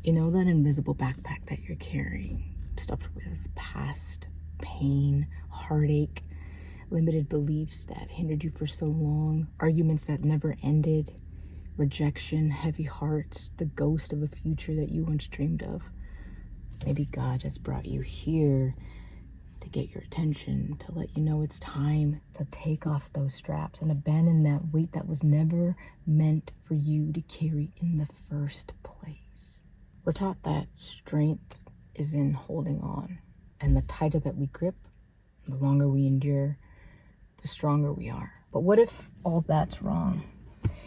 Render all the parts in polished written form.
You know that invisible backpack that you're carrying, stuffed with past pain, heartache, limited beliefs that hindered you for so long, arguments that never ended, rejection, heavy hearts, the ghost of a future that you once dreamed of. Maybe God has brought you here to get your attention, to let you know it's time to take off those straps and abandon that weight that was never meant for you to carry in the first place. We're taught that strength is in holding on, and the tighter that we grip, the longer we endure, the stronger we are. But what if all that's wrong?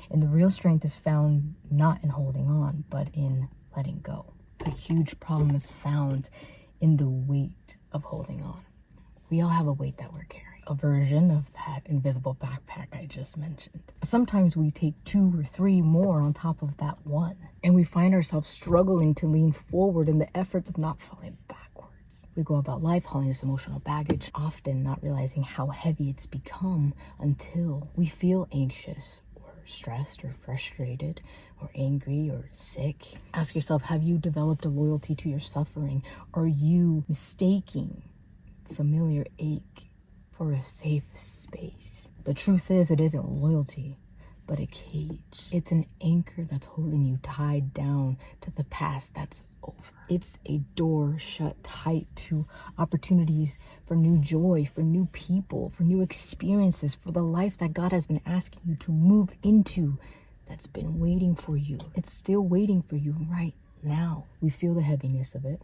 And the real strength is found not in holding on, but in letting go. A huge problem is found in the weight of holding on. We all have a weight that we're carrying, a version of that invisible backpack I just mentioned. Sometimes we take 2 or 3 more on top of that one, and we find ourselves struggling to lean forward in the efforts of not falling backwards. We go about life hauling this emotional baggage, often not realizing how heavy it's become until we feel anxious, stressed or frustrated or angry or sick. Ask yourself, have you developed a loyalty to your suffering? Are you mistaking familiar ache for a safe space? The truth is, it isn't loyalty, but a cage. It's an anchor that's holding you tied down to the past that's over. It's a door shut tight to opportunities for new joy, for new people, for new experiences, for the life that God has been asking you to move into, that's been waiting for you. It's still waiting for you right now. We feel the heaviness of it,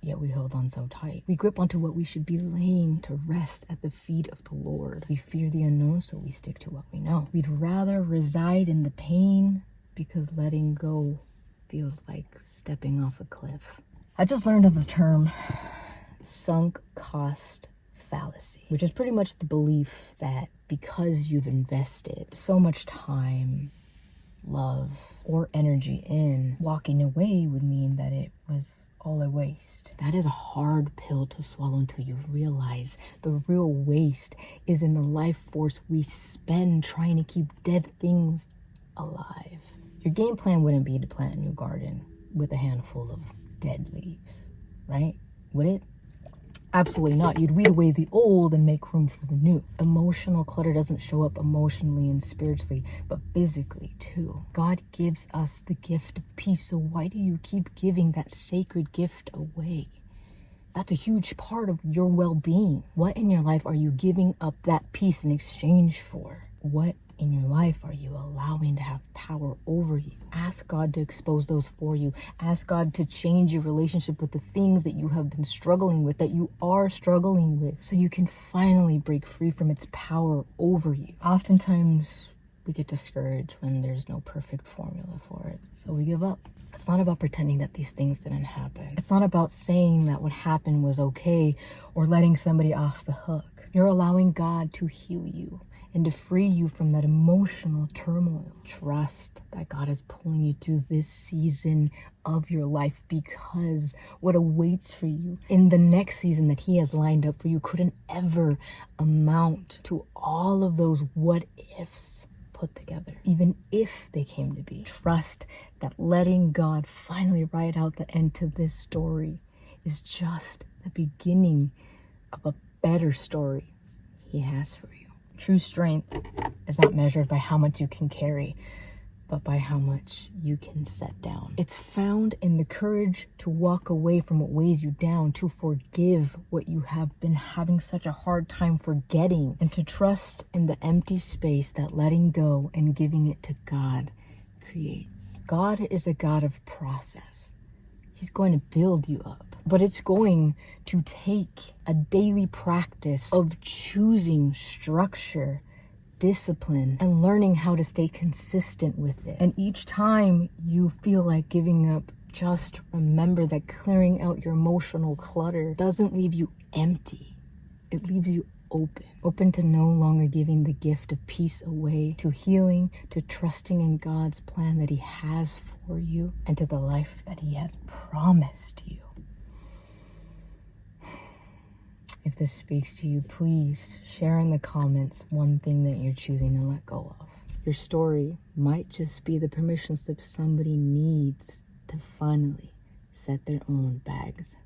yet we hold on so tight. We grip onto what we should be laying to rest at the feet of the Lord. We fear the unknown, so we stick to what we know. We'd rather reside in the pain because letting go feels like stepping off a cliff. I just learned of the term sunk cost fallacy, which is pretty much the belief that because you've invested so much time, love, or energy in, walking away would mean that it was all a waste. That is a hard pill to swallow until you realize the real waste is in the life force we spend trying to keep dead things alive. Your game plan wouldn't be to plant a new garden with a handful of dead leaves, right? Would it? Absolutely not. You'd weed away the old and make room for the new. Emotional clutter doesn't show up emotionally and spiritually, but physically too. God gives us the gift of peace, so why do you keep giving that sacred gift away? That's a huge part of your well-being. What in your life are you giving up that peace in exchange for? What in your life are you allowing to have power over you? Ask God to expose those for you. Ask God to change your relationship with the things that you have been struggling with, that you are struggling with, so you can finally break free from its power over you. Oftentimes, we get discouraged when there's no perfect formula for it, so we give up. It's not about pretending that these things didn't happen. It's not about saying that what happened was okay or letting somebody off the hook. You're allowing God to heal you and to free you from that emotional turmoil. Trust that God is pulling you through this season of your life, because what awaits for you in the next season that He has lined up for you couldn't ever amount to all of those what ifs put together, even if they came to be. Trust that letting God finally write out the end to this story is just the beginning of a better story He has for you. True strength is not measured by how much you can carry, but by how much you can set down. It's found in the courage to walk away from what weighs you down, to forgive what you have been having such a hard time forgetting, and to trust in the empty space that letting go and giving it to God creates. God is a God of process. He's going to build you up, but it's going to take a daily practice of choosing structure, discipline, and learning how to stay consistent with it. And each time you feel like giving up, just remember that clearing out your emotional clutter doesn't leave you empty. It leaves you open to no longer giving the gift of peace away, to healing, to trusting in God's plan that He has for you, and to the life that He has promised you. If this speaks to you, please share in the comments one thing that you're choosing to let go of. Your story might just be the permission slip somebody needs to finally set their own bags